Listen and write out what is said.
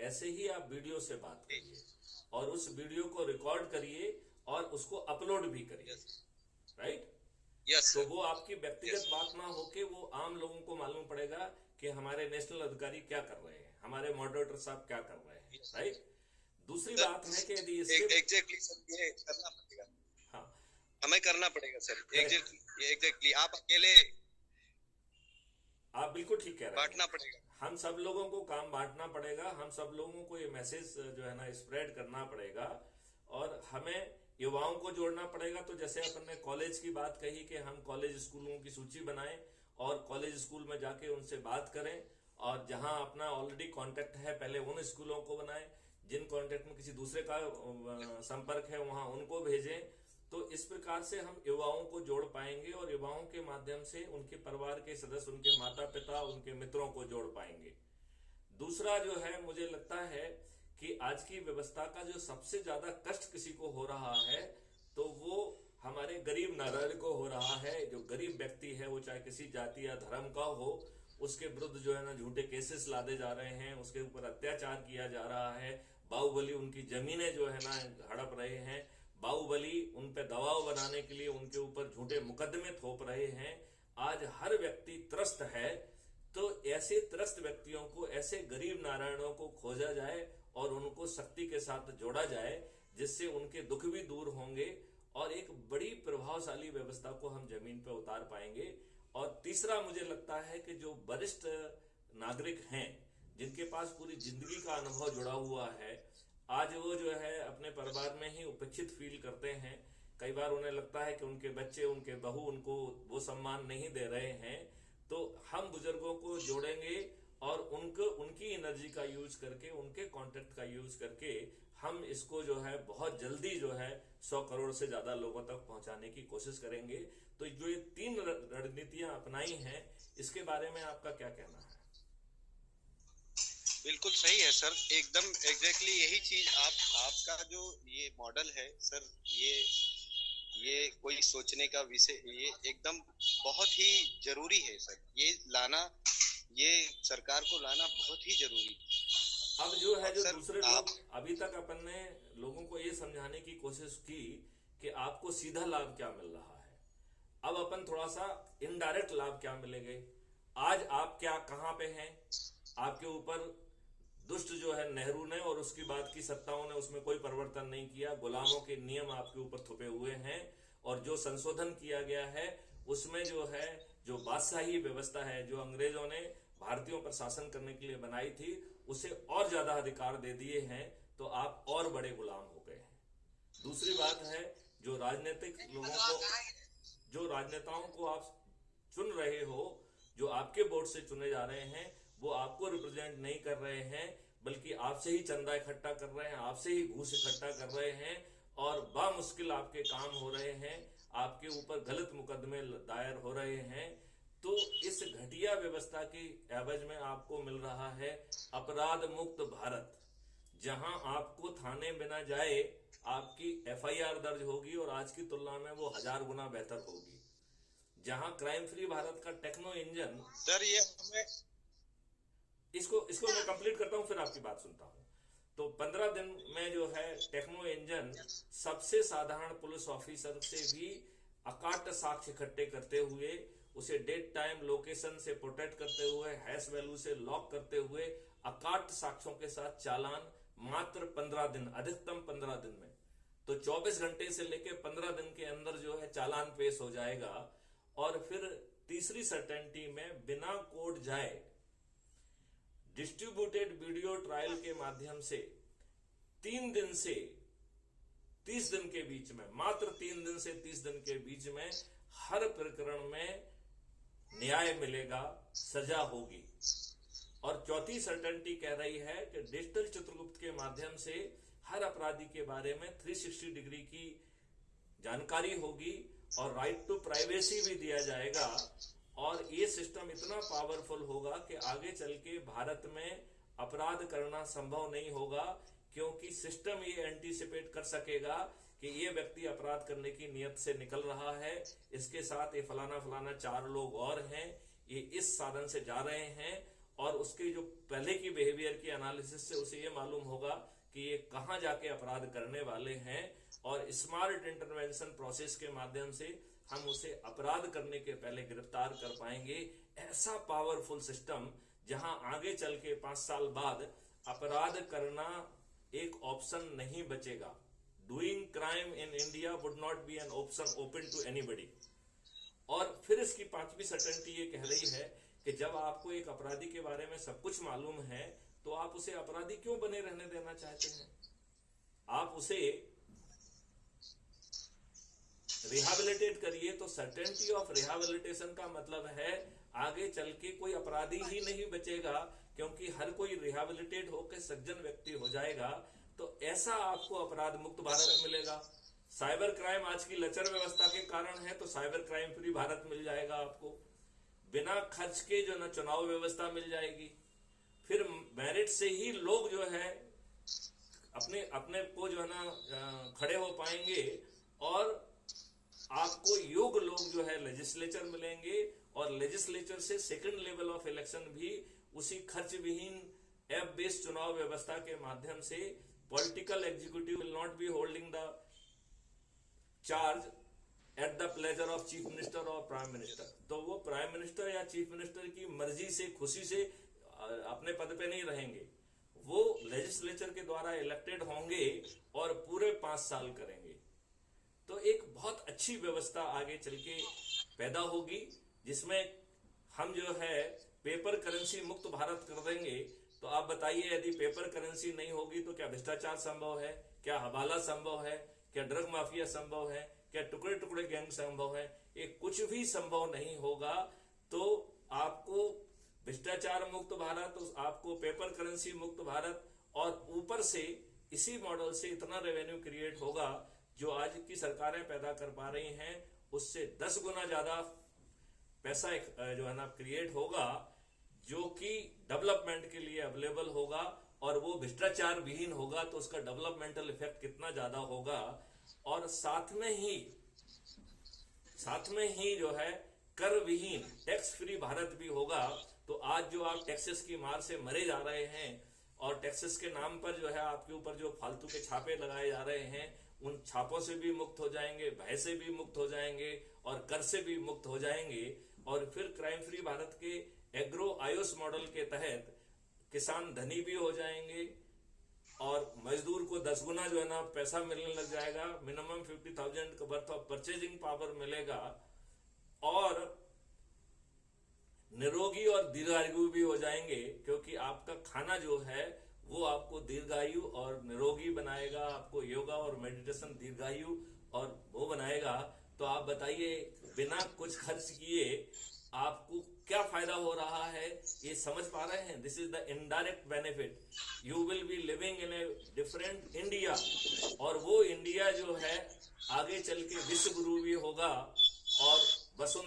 ऐसे ही आप वीडियो से बात करिए और उस वीडियो को रिकॉर्ड करिए और उसको अपलोड भी करिए। यस। राइट। यस तो सर। वो आपकी यस। व्यक्तिगत बात ना होके वो आम लोगों को मालूम पड़ेगा कि हमारे नेशनल अधिकारी क्या कर रहे हैं, हमारे मॉडरेटर साहब क्या कर रहे हैं। राइट। दूसरी सर बात है कि यदि इसके एग्जैक्टली सर, ये करना पड़ेगा, हाँ, हमें करना पड़ेगा सर। करेक्ट। एग्जैक्टली एग्जैक्टली आप अकेले आप बिल्कुल ठीक कह रहे हैं। बांटना पड़ेगा। हम सब लोगों को काम बांटना पड़ेगा, हम सब लोगों को ये मैसेज जो है ना स्प्रेड करना पड़ेगा और हमें युवाओं को जोड़ना पड़ेगा। तो जैसे अपन ने कॉलेज की बात कही कि हम कॉलेज स्कूलों की सूची बनाएं और कॉलेज स्कूल में जाके उनसे बात करें और जहां अपना ऑलरेडी कांटेक्ट है पहले उन स्कूलों को बनाएं, जिन कांटेक्ट में किसी दूसरे का संपर्क है वहां उनको भेजें। तो इस प्रकार से हम युवाओं को जोड़ पाएंगे और युवाओं के माध्यम से उनके परिवार के सदस्य, उनके माता पिता, उनके मित्रों को जोड़ पाएंगे। दूसरा जो है, मुझे लगता है कि आज की व्यवस्था का जो सबसे ज्यादा कष्ट किसी को हो रहा है तो वो हमारे गरीब नागरिक को हो रहा है। जो गरीब व्यक्ति है वो चाहे किसी जाति या धर्म का हो, उसके विरुद्ध जो है ना झूठे केसेस लादे जा रहे हैं, उसके ऊपर अत्याचार किया जा रहा है। बाहुबली उनकी जमीनें जो है ना हड़प रहे हैं, बाहुबली उन पे दबाव बनाने के लिए उनके ऊपर झूठे मुकदमे थोप रहे हैं। आज हर व्यक्ति त्रस्त है। तो ऐसे त्रस्त व्यक्तियों को, ऐसे गरीब नारायणों को खोजा जाए और उनको शक्ति के साथ जोड़ा जाए, जिससे उनके दुख भी दूर होंगे और एक बड़ी प्रभावशाली व्यवस्था को हम जमीन पर उतार पाएंगे। और तीसरा मुझे लगता है कि जो वरिष्ठ नागरिक हैं, जिनके पास पूरी जिंदगी का अनुभव जुड़ा हुआ है, आज वो जो है अपने परिवार में ही उपेक्षित फील करते हैं। कई बार उन्हें लगता है कि उनके बच्चे, उनके बहू उनको वो सम्मान नहीं दे रहे हैं। तो हम बुजुर्गों को जोड़ेंगे और उनको, उनकी एनर्जी का यूज करके, उनके कॉन्टेक्ट का यूज करके हम इसको जो है बहुत जल्दी जो है 100 करोड़ से ज्यादा लोगों तक पहुंचाने की कोशिश करेंगे। तो जो ये 3 रणनीतियां अपनाई हैं, इसके बारे में आपका क्या कहना है? बिल्कुल सही है सर, एकदम एग्जैक्टली यही चीज आपका जो ये मॉडल है सर, ये कोई सोचने का विषय, ये एकदम बहुत ही जरूरी है सर। ये लाना, ये सरकार को लाना बहुत ही जरूरी अब जो है। है, और जो सर दूसरे आप, लोग, अभी तक अपन ने लोगों को ये समझाने की कोशिश की कि आपको सीधा लाभ क्या मिल रहा है। अब अपन थोड़ा सा इनडायरेक्ट लाभ क्या मिलेंगे। आज आप क्या, कहां पे हैं? आपके ऊपर दुष्ट जो है नेहरू ने और उसकी बाद की सत्ताओं ने उसमें कोई परिवर्तन नहीं किया। गुलामों के नियम आपके ऊपर थोपे हुए हैं और जो संशोधन किया गया है उसमें जो है, जो बादशाही व्यवस्था है जो अंग्रेजों ने भारतीयों पर शासन करने के लिए बनाई थी, उसे और ज्यादा अधिकार दे दिए हैं। तो आप और बड़े गुलाम हो गए हैं। दूसरी बात है, जो राजनीतिक लोगों को, जो राजनेताओं को आप चुन रहे हो, जो आपके बोर्ड से चुने जा रहे हैं, वो आपको रिप्रेजेंट नहीं कर रहे हैं, बल्कि आपसे ही चंदा इकट्ठा कर रहे हैं, आपसे ही घूस इकट्ठा कर रहे हैं और बामुश्किल आपके काम हो रहे हैं, आपके ऊपर गलत मुकदमे दायर हो रहे हैं। तो इस घटिया व्यवस्था की एवज में आपको मिल रहा है अपराध मुक्त भारत, जहां आपको थाने बिना जाए आपकी एफआईआर दर्ज होगी और आज की तुलना में वो 1000 गुना बेहतर होगी। जहां क्राइम फ्री भारत का टेक्नो इंजन, सर ये हमें, इसको इसको मैं कंप्लीट करता हूं फिर आपकी बात सुनता हूं। तो 15 दिन में जो है टेक्नो इंजन सबसे साधारण पुलिस ऑफिसर से भी अकाट साक्ष्य इकट्ठे करते हुए, उसे डेट टाइम लोकेशन से प्रोटेक्ट करते हुए, हैश वैल्यू से लॉक करते हुए, अकाट साक्ष्यों के साथ चालान मात्र 15 दिन, अधिकतम 15 दिन में। तो 24 घंटे से लेकर 15 दिन के अंदर जो है चालान पेश हो जाएगा। और फिर तीसरी सर्टेनिटी में बिना कोर्ट जाए डिस्ट्रीब्यूटेड वीडियो ट्रायल के माध्यम से 3 दिन से 30 दिन के बीच में, मात्र 3 दिन से 30 दिन के बीच में हर प्रकरण में न्याय मिलेगा, सजा होगी। और चौथी सर्टेनिटी कह रही है कि डिजिटल चित्रगुप्त के माध्यम से हर अपराधी के बारे में 360 डिग्री की जानकारी होगी और राइट टू प्राइवेसी भी दिया जाएगा। और ये सिस्टम इतना पावरफुल होगा कि आगे चल के भारत में अपराध करना संभव नहीं होगा, क्योंकि सिस्टम ये एंटीसिपेट कर सकेगा कि ये व्यक्ति अपराध करने की नियत से निकल रहा है, इसके साथ ये फलाना फलाना 4 लोग और हैं, ये इस साधन से जा रहे हैं और उसके जो पहले की बिहेवियर की एनालिसिस से उसे ये मालूम होगा कि ये कहाँ जाके अपराध करने वाले हैं, और स्मार्ट इंटरवेंशन प्रोसेस के माध्यम से हम उसे अपराध करने के पहले गिरफ्तार कर पाएंगे। ऐसा पावरफुल सिस्टम जहां आगे चल के 5 साल बाद अपराध करना एक ऑप्शन नहीं बचेगा। Doing crime in India would not be an option open to anybody. और फिर इसकी 5वीं सर्टेनिटी ये कह रही है कि जब आपको एक अपराधी के बारे में सब कुछ मालूम है तो आप उसे अपराधी क्यों बने रहने देना चाहते हैं? आप उसे रिहैबिलिटेट करिए। तो सर्टेनिटी ऑफ रिहैबिलिटेशन का मतलब है आगे चल के कोई अपराधी ही नहीं बचेगा, क्योंकि हर कोई रिहैबिलिटेट होकर सज्जन व्यक्ति हो जाएगा। तो ऐसा आपको अपराध मुक्त भारत मिलेगा। साइबर क्राइम आज की लचर व्यवस्था के कारण है, तो साइबर क्राइम फ्री भारत मिल जाएगा आपको। बिना खर्च के जो ना चुनाव व्यवस्था मिल जाएगी। फिर मेरिट से ही लोग जो है अपने अपने को जो है ना खड़े हो पाएंगे, और आपको योग्य लोग जो है लेजिस्लेचर मिलेंगे, और लेजिस्लेचर से सेकंड लेवल ऑफ इलेक्शन भी उसी खर्च विहीन ऐप बेस्ड चुनाव व्यवस्था के माध्यम से political executive will not be holding the charge at the pleasure of chief minister और प्राइम मिनिस्टर। तो वो प्राइम मिनिस्टर या चीफ मिनिस्टर की मर्जी से खुशी से अपने पद पे नहीं रहेंगे, वो लेजिस्लेचर के द्वारा इलेक्टेड होंगे और पूरे 5 साल करेंगे। तो एक बहुत अच्छी व्यवस्था आगे चल के पैदा होगी, जिसमें हम जो है पेपर करेंसी मुक्त भारत कर देंगे। तो आप बताइए, यदि पेपर करेंसी नहीं होगी तो क्या भ्रष्टाचार संभव है? क्या हवाला संभव है? क्या ड्रग माफिया संभव है? क्या टुकड़े टुकड़े गैंग संभव है? ये कुछ भी संभव नहीं होगा। तो आपको भ्रष्टाचार मुक्त भारत, आपको पेपर करेंसी मुक्त भारत, और ऊपर से इसी मॉडल से इतना रेवेन्यू क्रिएट होगा जो आज की सरकारें पैदा कर पा रही हैं, उससे 10 गुना ज्यादा पैसा जो है ना क्रिएट होगा, जो कि डेवलपमेंट के लिए अवेलेबल होगा, और वो भ्रष्टाचार विहीन होगा। तो उसका डेवलपमेंटल इफेक्ट कितना ज्यादा होगा। और साथ में ही जो है कर विहीन टैक्स फ्री भारत भी होगा। तो आज जो आप टैक्सेस की मार से मरे जा रहे हैं, और टैक्सेस के नाम पर जो है आपके ऊपर जो फालतू के छापे लगाए जा रहे हैं, उन छापों से भी मुक्त हो जाएंगे, भय से भी मुक्त हो जाएंगे, और कर से भी मुक्त हो जाएंगे। और फिर क्राइम फ्री भारत के एग्रो आयुष मॉडल के तहत किसान धनी भी हो जाएंगे, और मजदूर को 10 गुना जो है ना पैसा मिलने लग जाएगा। मिनिमम 50,000 का वर्थ ऑफ परचेजिंग पावर मिलेगा, और निरोगी और दीर्घायु भी हो जाएंगे, क्योंकि आपका खाना जो है वो आपको दीर्घायु और निरोगी बनाएगा। आपको योगा और मेडिटेशन दीर्घायु और वो बनाएगा। तो आप बताइए, बिना कुछ खर्च किए आपको क्या फायदा हो रहा है? ये समझ पा रहे हैं? This is the indirect benefit. You will be living in a different India, और वो इंडिया जो है आगे चल के विश्व गुरु भी होगा, और वसुंधरा